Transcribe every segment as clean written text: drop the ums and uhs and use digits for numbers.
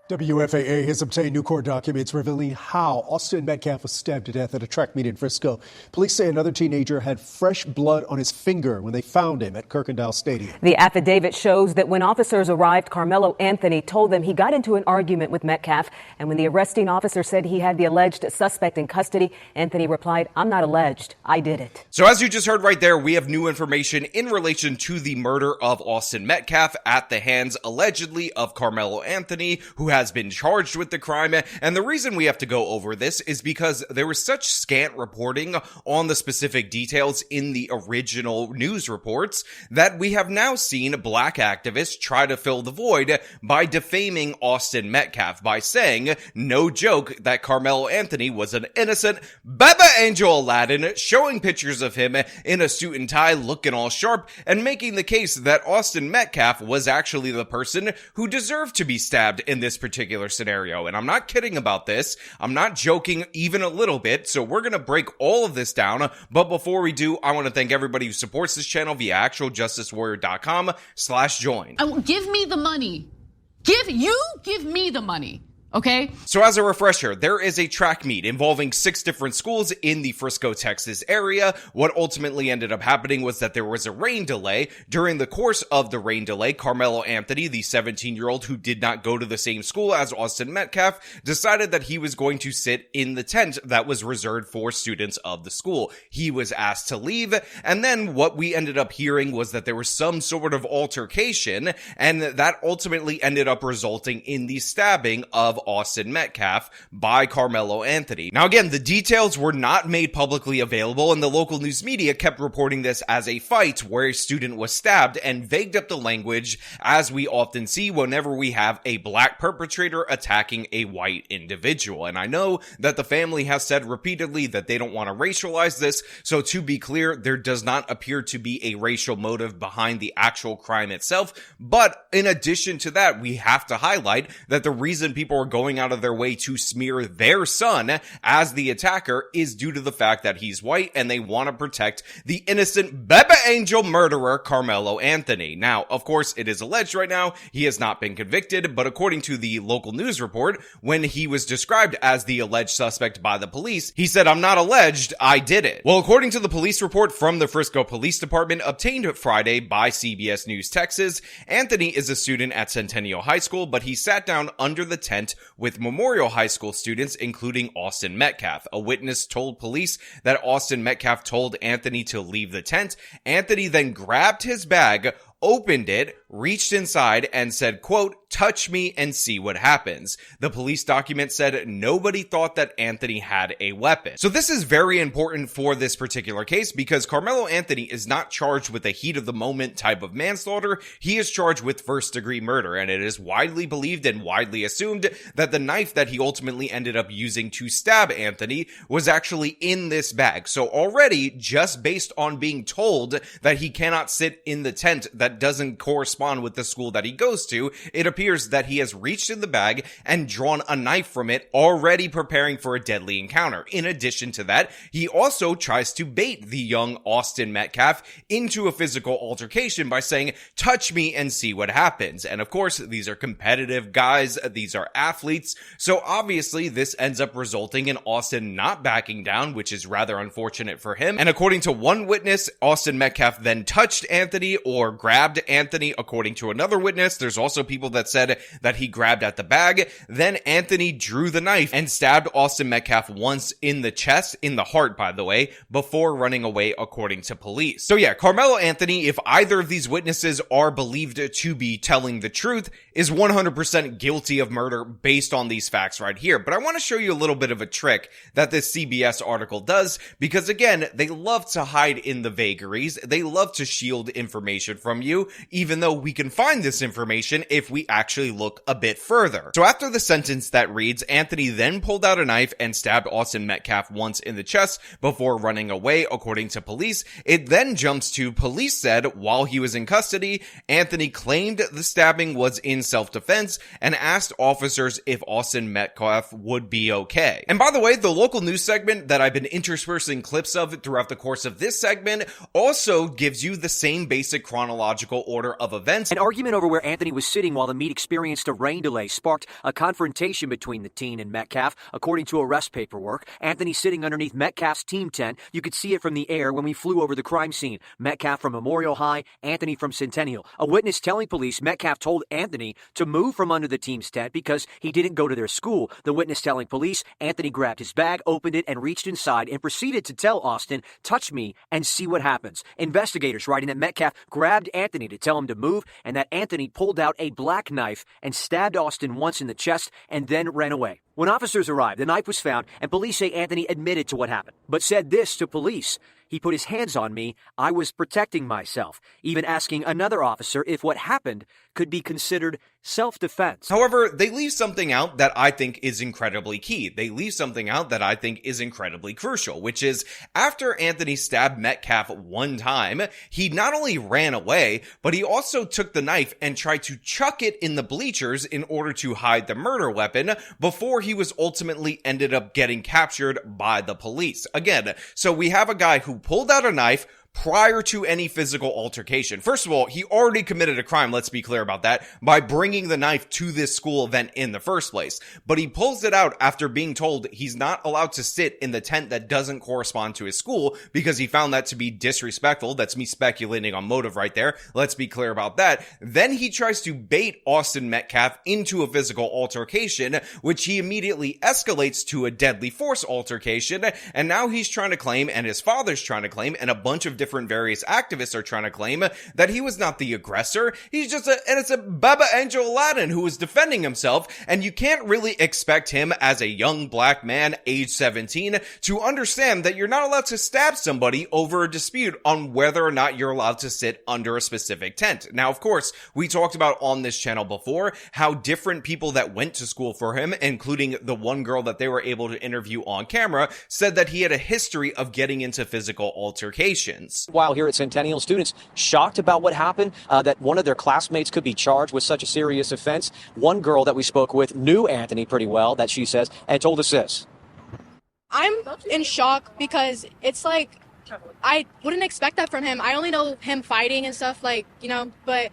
WFAA has obtained new court documents revealing how Austin Metcalf was stabbed to death at a track meet in Frisco. Police say another teenager had fresh blood on his finger when they found him at Kirkendall Stadium. The affidavit shows that when officers arrived, Carmelo Anthony told them he got into an argument with Metcalf. And when the arresting officer said he had the alleged suspect in custody, Anthony replied, "I'm not alleged. I did it." So as you just heard right there, we have new information in relation to the murder of Austin Metcalf at the hands, allegedly, of Carmelo Anthony, who has been charged with the crime. And the reason we have to go over this is because there was such scant reporting on the specific details in the original news reports that we have now seen black activists try to fill the void by defaming Austin Metcalf by saying, no joke, that Carmelo Anthony was an innocent Baba Angel Aladdin, showing pictures of him in a suit and tie looking all sharp and making the case that Austin Metcalf was actually the person who deserved to be stabbed in this particular scenario. And I'm not kidding about this. I'm not joking even a little bit. So we're going to break all of this down. But before we do, I want to thank everybody who supports this channel via actualjusticewarrior.com/join. Give me the money. Give me the money. Okay. So as a refresher, there is a track meet involving 6 different schools in the Frisco, Texas area. What ultimately ended up happening was that there was a rain delay. During the course of the rain delay, Carmelo Anthony, the 17-year-old who did not go to the same school as Austin Metcalf, decided that he was going to sit in the tent that was reserved for students of the school. He was asked to leave, and then what we ended up hearing was that there was some sort of altercation, and that ultimately ended up resulting in the stabbing of Austin Metcalf by Carmelo Anthony. Now again, the details were not made publicly available, and the local news media kept reporting this as a fight where a student was stabbed and vagued up the language, as we often see whenever we have a black perpetrator attacking a white individual. And I know that the family has said repeatedly that they don't want to racialize this, so to be clear, there does not appear to be a racial motive behind the actual crime itself. But in addition to that, we have to highlight that the reason people are going out of their way to smear their son as the attacker is due to the fact that he's white, and they want to protect the innocent Baba Angel murderer Carmelo Anthony. Now, of course, it is alleged right now he has not been convicted, but according to the local news report, when he was described as the alleged suspect by the police, he said, "I'm not alleged, I did it." Well, according to the police report from the Frisco Police Department obtained Friday by CBS News Texas, Anthony is a student at Centennial High School, but he sat down under the tent with Memorial High School students, including Austin Metcalf. A witness told police that Austin Metcalf told Anthony to leave the tent. Anthony then grabbed his bag, opened it, reached inside, and said, quote, "Touch me and see what happens." The police document said nobody thought that Anthony had a weapon. So this is very important for this particular case because Carmelo Anthony is not charged with a heat of the moment type of manslaughter. He is charged with first-degree murder, and it is widely believed and widely assumed that the knife that he ultimately ended up using to stab Anthony was actually in this bag. So already, just based on being told that he cannot sit in the tent that doesn't correspond with the school that he goes to, it appears that he has reached in the bag and drawn a knife from it, already preparing for a deadly encounter. In addition to that, he also tries to bait the young Austin Metcalf into a physical altercation by saying, "Touch me and see what happens." And of course, these are competitive guys, these are athletes, so obviously this ends up resulting in Austin not backing down, which is rather unfortunate for him. And according to one witness, Austin Metcalf then touched Anthony or grabbed Anthony. According to another witness, there's also people that said that he grabbed at the bag. Then Anthony drew the knife and stabbed Austin Metcalf once in the chest, in the heart, by the way, before running away, according to police. So yeah, Carmelo Anthony, if either of these witnesses are believed to be telling the truth, is 100% guilty of murder based on these facts right here. But I want to show you a little bit of a trick that this CBS article does, because again, they love to hide in the vagaries. They love to shield information from you, even though we can find this information if we actually look a bit further. So after the sentence that reads, Anthony then pulled out a knife and stabbed Austin Metcalf once in the chest before running away, according to police. It then jumps to police said while he was in custody, Anthony claimed the stabbing was in self-defense and asked officers if Austin Metcalf would be okay. And by the way, the local news segment that I've been interspersing clips of throughout the course of this segment also gives you the same basic chronological order of events events. An argument over where Anthony was sitting while the meet experienced a rain delay sparked a confrontation between the teen and Metcalf. According to arrest paperwork, Anthony sitting underneath Metcalf's team tent. You could see it from the air when we flew over the crime scene. Metcalf from Memorial High, Anthony from Centennial. A witness telling police Metcalf told Anthony to move from under the team's tent because he didn't go to their school. The witness telling police Anthony grabbed his bag, opened it, and reached inside and proceeded to tell Austin, "Touch me and see what happens." Investigators writing that Metcalf grabbed Anthony to tell him to move and that Anthony pulled out a black knife and stabbed Austin once in the chest and then ran away. When officers arrived, the knife was found and police say Anthony admitted to what happened, but said this to police: "He put his hands on me. I was protecting myself," even asking another officer if what happened could be considered self-defense. However, they leave something out that I think is incredibly key. They leave something out that I think is incredibly crucial, which is after Anthony stabbed Metcalf one time, he not only ran away, but he also took the knife and tried to chuck it in the bleachers in order to hide the murder weapon before he was ultimately ended up getting captured by the police. Again, so we have a guy who pulled out a knife prior to any physical altercation. First of all, he already committed a crime, let's be clear about that, by bringing the knife to this school event in the first place. But he pulls it out after being told he's not allowed to sit in the tent that doesn't correspond to his school because he found that to be disrespectful. That's me speculating on motive right there. Let's be clear about that. Then he tries to bait Austin Metcalf into a physical altercation, which he immediately escalates to a deadly force altercation. And now he's trying to claim, and his father's trying to claim, and a bunch of different various activists are trying to claim that he was not the aggressor. He's just it's a Baba Angel Aladdin who was defending himself, and you can't really expect him as a young black man, age 17, to understand that you're not allowed to stab somebody over a dispute on whether or not you're allowed to sit under a specific tent. Now, of course, we talked about on this channel before how different people that went to school for him, including the one girl that they were able to interview on camera, said that he had a history of getting into physical altercations. While here at Centennial, students shocked about what happened, that one of their classmates could be charged with such a serious offense. One girl that we spoke with knew Anthony pretty well, that she says, and told us this. I'm in shock because it's like, I wouldn't expect that from him. I only know him fighting and stuff, like, you know, but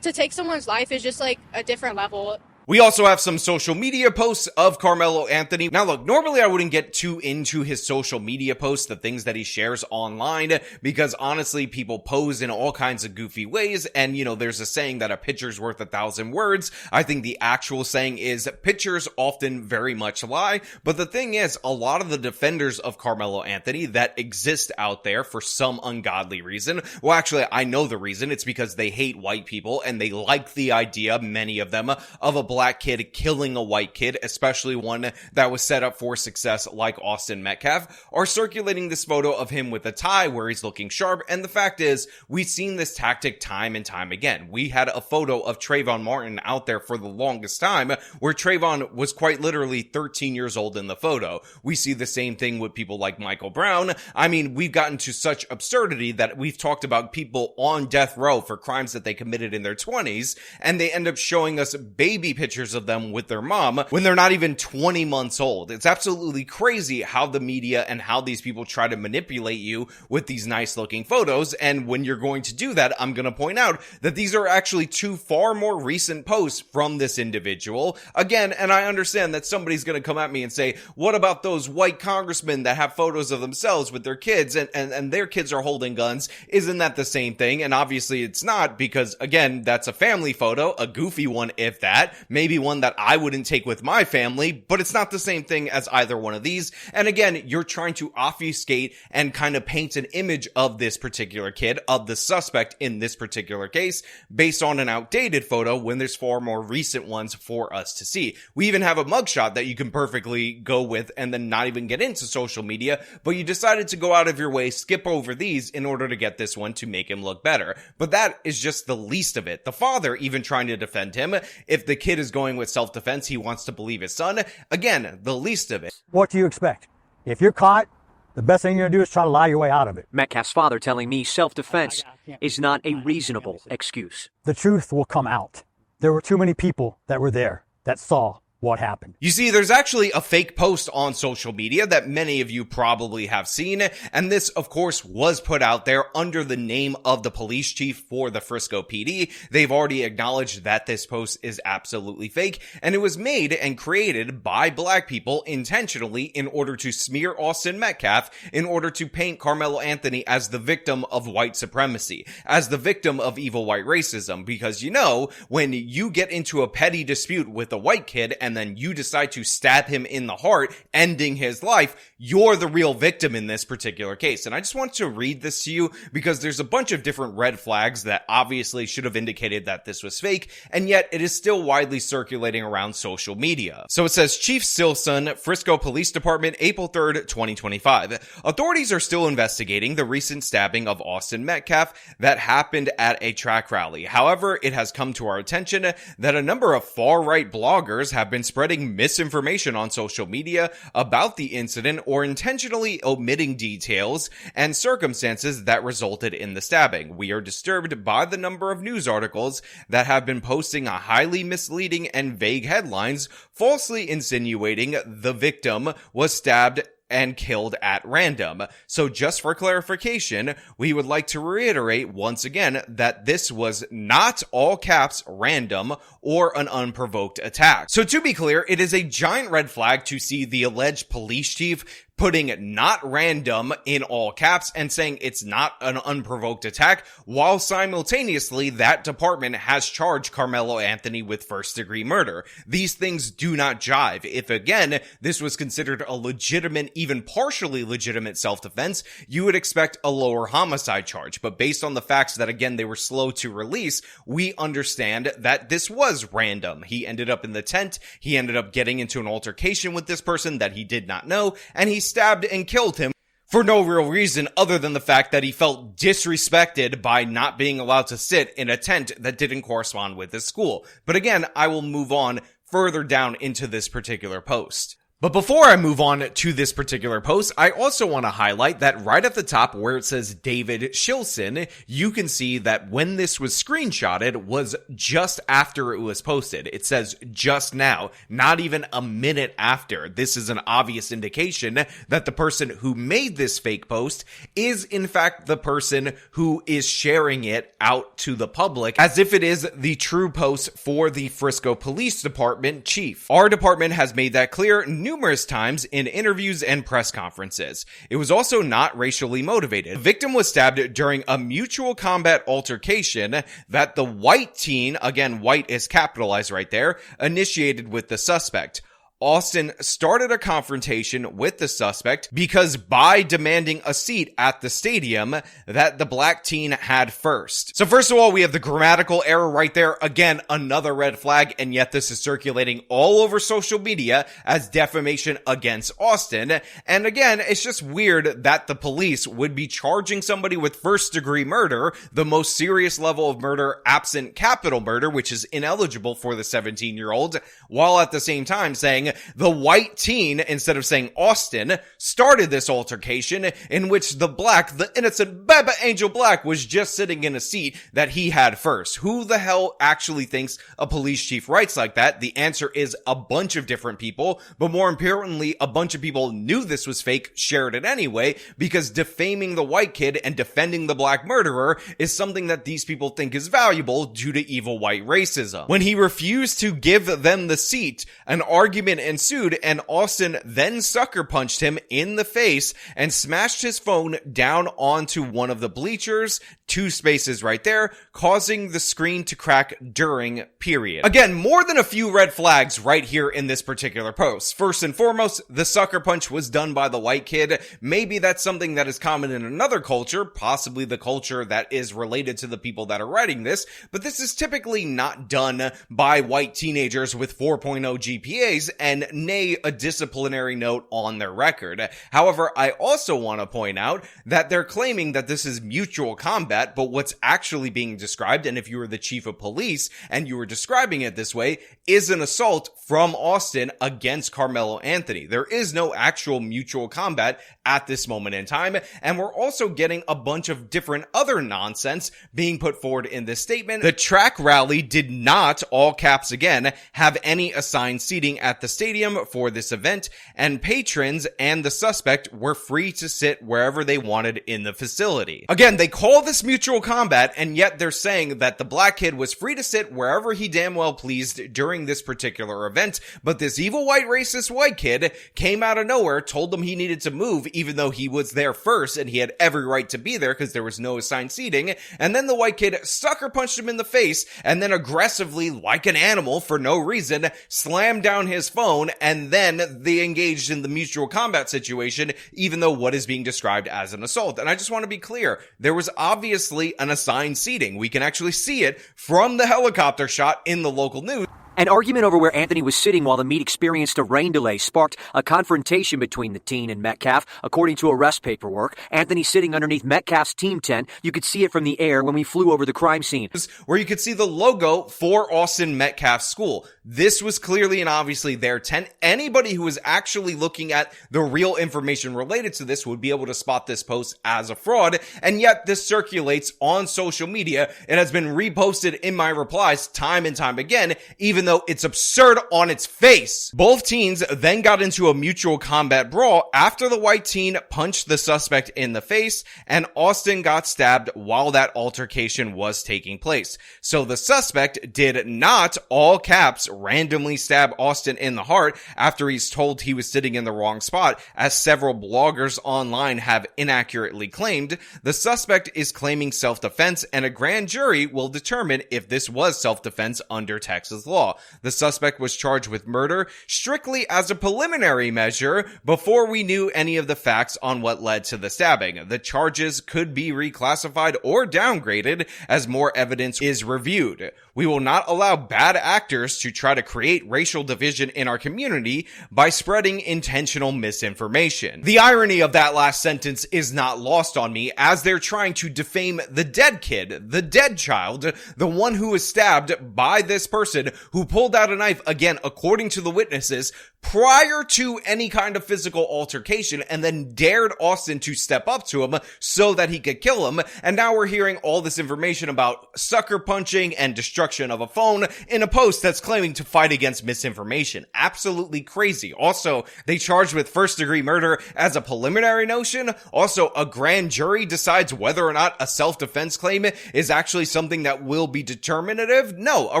to take someone's life is just like a different level. We also have some social media posts of Carmelo Anthony. Now look, normally I wouldn't get too into his social media posts, the things that he shares online, because honestly, people pose in all kinds of goofy ways. And, you know, there's a saying that a picture's worth 1,000 words. I think the actual saying is pictures often very much lie. But the thing is, a lot of the defenders of Carmelo Anthony that exist out there for some ungodly reason, well, actually, I know the reason. It's because they hate white people and they like the idea, many of them, of a black kid killing a white kid, especially one that was set up for success like Austin Metcalf, are circulating this photo of him with a tie where he's looking sharp. And the fact is, we've seen this tactic time and time again. We had a photo of Trayvon Martin out there for the longest time where Trayvon was quite literally 13 years old in the photo. We see the same thing with people like Michael Brown. I mean, we've gotten to such absurdity that we've talked about people on death row for crimes that they committed in their 20s, and they end up showing us baby pictures of them with their mom when they're not even 20 months old. It's absolutely crazy how the media and how these people try to manipulate you with these nice looking photos. And when you're going to do that, I'm going to point out that these are actually two far more recent posts from this individual. Again, and I understand that somebody's going to come at me and say, what about those white congressmen that have photos of themselves with their kids and their kids are holding guns? Isn't that the same thing? And obviously it's not, because again, that's a family photo, a goofy one if that, maybe one that I wouldn't take with my family, but it's not the same thing as either one of these. And again, you're trying to obfuscate and kind of paint an image of this particular kid, of the suspect in this particular case, based on an outdated photo when there's far more recent ones for us to see. We even have a mugshot that you can perfectly go with and then not even get into social media, but you decided to go out of your way, skip over these in order to get this one to make him look better. But that is just the least of it. The father even trying to defend him. If the kid is going with self-defense, he wants to believe his son. Again, the least of it. What do you expect? If you're caught, the best thing you're going to do is try to lie your way out of it. Metcalf's father telling me self-defense is not a reasonable excuse. The truth will come out. There were too many people that were there that saw what happened. You see, there's actually a fake post on social media that many of you probably have seen, and this, of course, was put out there under the name of the police chief for the Frisco PD. They've already acknowledged that this post is absolutely fake, and it was made and created by black people intentionally in order to smear Austin Metcalf, in order to paint Carmelo Anthony as the victim of white supremacy, as the victim of evil white racism, because you know, when you get into a petty dispute with a white kid and then you decide to stab him in the heart, ending his life, you're the real victim in this particular case. And I just want to read this to you because there's a bunch of different red flags that obviously should have indicated that this was fake, and yet it is still widely circulating around social media. So it says, Chief Stilson, Frisco Police Department, April 3rd, 2025. Authorities are still investigating the recent stabbing of Austin Metcalf that happened at a track rally. However, it has come to our attention that a number of far-right bloggers have been spreading misinformation on social media about the incident or intentionally omitting details and circumstances that resulted in the stabbing. We are disturbed by the number of news articles that have been posting a highly misleading and vague headlines, falsely insinuating the victim was stabbed and killed at random. So just for clarification, we would like to reiterate once again that this was not all caps random or an unprovoked attack. So to be clear, it is a giant red flag to see the alleged police chief putting not random in all caps and saying it's not an unprovoked attack, while simultaneously that department has charged Carmelo Anthony with first-degree murder. These things do not jive. If, again, this was considered a legitimate, even partially legitimate self-defense, you would expect a lower homicide charge. But based on the facts that, again, they were slow to release, we understand that this was random. He ended up in the tent, he ended up getting into an altercation with this person that he did not know, and he stabbed and killed him for no real reason other than the fact that he felt disrespected by not being allowed to sit in a tent that didn't correspond with his school. But again, I will move on further down into this particular post. But before I move on to this particular post, I also want to highlight that right at the top where it says David Shilson, you can see that when this was screenshotted was just after it was posted. It says just now, not even a minute after. This is an obvious indication that the person who made this fake post is in fact the person who is sharing it out to the public as if it is the true post for the Frisco Police Department chief. Our department has made that clear numerous times in interviews and press conferences. It was also not racially motivated. The victim was stabbed during a mutual combat altercation that the white teen, again, white is capitalized right there, initiated with the suspect. Austin started a confrontation with the suspect because by demanding a seat at the stadium that the black teen had first. So first of all, we have the grammatical error right there. Again, another red flag, and yet this is circulating all over social media as defamation against Austin. And again, it's just weird that the police would be charging somebody with first-degree murder, the most serious level of murder absent capital murder, which is ineligible for the 17-year-old, while at the same time saying the white teen, instead of saying Austin, started this altercation in which the black, the innocent Baba Angel Black, was just sitting in a seat that he had first. Who the hell actually thinks a police chief writes like that? The answer is a bunch of different people, but more importantly, a bunch of people knew this was fake, shared it anyway, because defaming the white kid and defending the black murderer is something that these people think is valuable due to evil white racism. When he refused to give them the seat, an argument ensued, and Austin then sucker punched him in the face and smashed his phone down onto one of the bleachers, 2 spaces right there, causing the screen to crack during period. Again, more than a few red flags right here in this particular post. First and foremost, the sucker punch was done by the white kid. Maybe that's something that is common in another culture, possibly the culture that is related to the people that are writing this, but this is typically not done by white teenagers with 4.0 GPAs and nay a disciplinary note on their record. However, I also want to point out that they're claiming that this is mutual combat combat, but what's actually being described, and if you were the chief of police and you were describing it this way, is an assault from Austin against Carmelo Anthony. There is no actual mutual combat at this moment in time, and we're also getting a bunch of different other nonsense being put forward in this statement. The track rally did not, all caps again, have any assigned seating at the stadium for this event, and patrons and the suspect were free to sit wherever they wanted in the facility. Again, they call this mutual combat, and yet they're saying that the black kid was free to sit wherever he damn well pleased during this particular event, but this evil white racist white kid came out of nowhere, told them he needed to move even though he was there first and he had every right to be there because there was no assigned seating, and then the white kid sucker punched him in the face and then aggressively, like an animal for no reason, slammed down his phone, and then they engaged in the mutual combat situation, even though what is being described as an assault. And I just want to be clear, there was obviously an assigned seating. We can actually see it from the helicopter shot in the local news. An argument over where Anthony was sitting while the meet experienced a rain delay sparked a confrontation between the teen and Metcalf. According to arrest paperwork, Anthony sitting underneath Metcalf's team tent. You could see it from the air when we flew over the crime scene, where you could see the logo for Austin Metcalf's school. This was clearly and obviously their tent. Anybody who was actually looking at the real information related to this would be able to spot this post as a fraud, and yet this circulates on social media. It has been reposted in my replies time and time again, even though it's absurd on its face. Both teens then got into a mutual combat brawl after the white teen punched the suspect in the face, and Austin got stabbed while that altercation was taking place. So the suspect did not, all caps, randomly stab Austin in the heart after he's told he was sitting in the wrong spot, as several bloggers online have inaccurately claimed. The suspect is claiming self-defense, and a grand jury will determine if this was self-defense under Texas law. The suspect was charged with murder strictly as a preliminary measure before we knew any of the facts on what led to the stabbing. The charges could be reclassified or downgraded as more evidence is reviewed. We will not allow bad actors to try to create racial division in our community by spreading intentional misinformation. The irony of that last sentence is not lost on me, as they're trying to defame the dead kid, the dead child, the one who was stabbed by this person who pulled out a knife, again, according to the witnesses, prior to any kind of physical altercation, and then dared Austin to step up to him so that he could kill him. And now we're hearing all this information about sucker punching and destruction of a phone in a post that's claiming to fight against misinformation. Absolutely crazy. Also, they charged with first-degree murder as a preliminary notion. Also, a grand jury decides whether or not a self-defense claim is actually something that will be determinative. No, a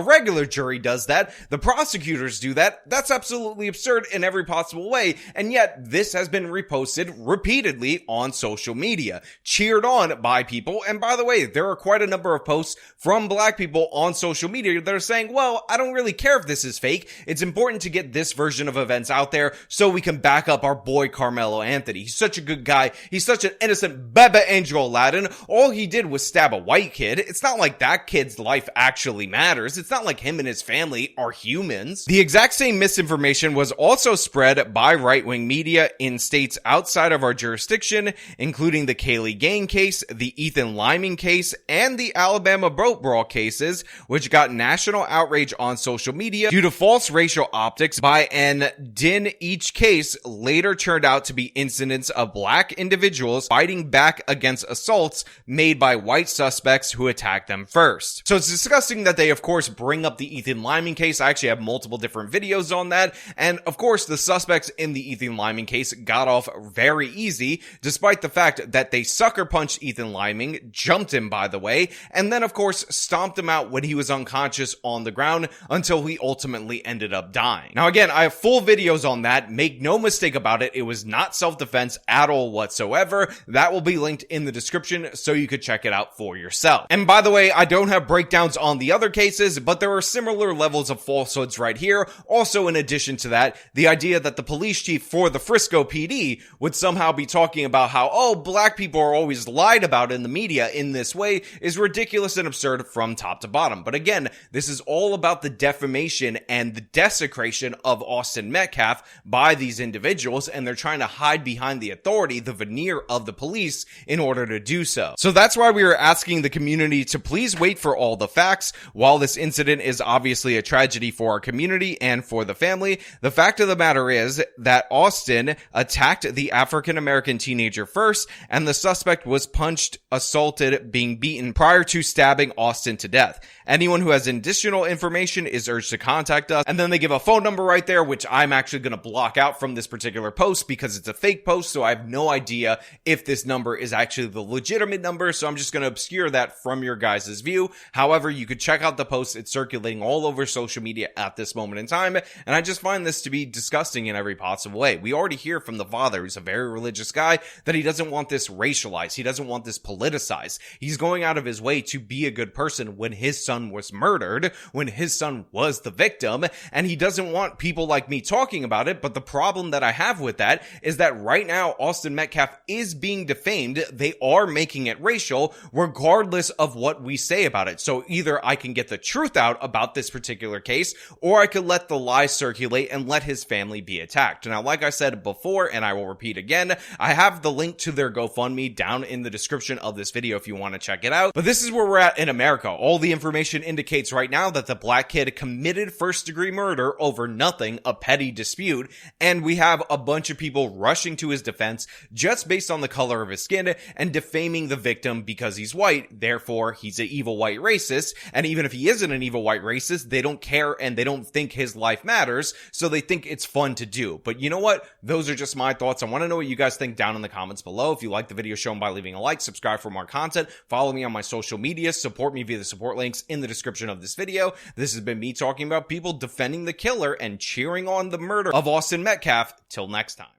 regular jury does that. The prosecutors do that. That's absolutely absurd in every possible way, and yet this has been reposted repeatedly on social media, cheered on by people. And by the way, there are quite a number of posts from black people on social media that are saying, well, I don't really care if this is fake. It's important to get this version of events out there so we can back up our boy Carmelo Anthony. He's such a good guy. He's such an innocent Baba Angel Aladdin. All he did was stab a white kid. It's not like that kid's life actually matters. It's not like him and his family are humans. The exact same misinformation was also spread by right-wing media in states outside of our jurisdiction, including the Kaylee Gain case, the Ethan Liming case, and the Alabama boat brawl cases, which got national outrage on social media due to false racial optics by an din. Each case later turned out to be incidents of black individuals fighting back against assaults made by white suspects who attacked them first. So it's disgusting that they, of course, bring up the Ethan Liming case. I actually have multiple different videos on that. And of course, the suspects in the Ethan Liming case got off very easy, despite the fact that they sucker punched Ethan Liming, jumped him, by the way, and then, of course, stomped him out when he was unconscious on the ground until he ultimately ended up dying. Now, again, I have full videos on that. Make no mistake about it. It was not self-defense at all whatsoever. That will be linked in the description so you could check it out for yourself. And by the way, I don't have breakdowns on the other cases, but there are similar levels of falsehoods right here. Also, in addition to that, the idea that the police chief for the Frisco PD would somehow be talking about how, oh, black people are always lied about in the media in this way is ridiculous and absurd from top to bottom. But again, this is all about the defamation and the desecration of Austin Metcalf by these individuals, and they're trying to hide behind the authority, the veneer of the police, in order to do so. So that's why we are asking the community to please wait for all the facts. While this incident is obviously a tragedy for our community and for the family, the fact of the matter is that Austin attacked the African-American teenager first, and the suspect was punched, assaulted, being beaten prior to stabbing Austin to death. Anyone who has additional information is urged to contact us. And then they give a phone number right there, which I'm actually going to block out from this particular post because it's a fake post, so I have no idea if this number is actually the legitimate number, so I'm just going to obscure that from your guys' view. However, you could check out the post. It's circulating all over social media at this moment in time, and I just find this to be disgusting in every possible way. We already hear from the father, who's a very religious guy, that he doesn't want this racialized. He doesn't want this politicized. He's going out of his way to be a good person when his son was murdered, when his son was the victim, and he doesn't want people like me talking about it. But the problem that I have with that is that right now Austin Metcalf is being defamed. They are making it racial regardless of what we say about it. So either I can get the truth out about this particular case, or I could let the lies circulate and let his family be attacked. Now, like I said before, and I will repeat again, I have the link to their GoFundMe down in the description of this video if you want to check it out. But this is where we're at in America. All the information indicates right now that the black kid committed first-degree murder over nothing, a petty dispute, and we have a bunch of people rushing to his defense just based on the color of his skin and defaming the victim because he's white, therefore he's an evil white racist. And even if he isn't an evil white racist, they don't care and they don't think his life matters, so they think it's fun to do. But you know what? Those are just my thoughts. I want to know what you guys think down in the comments below. If you like the video, show them by leaving a like, subscribe for more content, follow me on my social media, support me via the support links in the description of this video. This has been me talking about people defending the killer and cheering on the murder of Austin Metcalf. Till next time.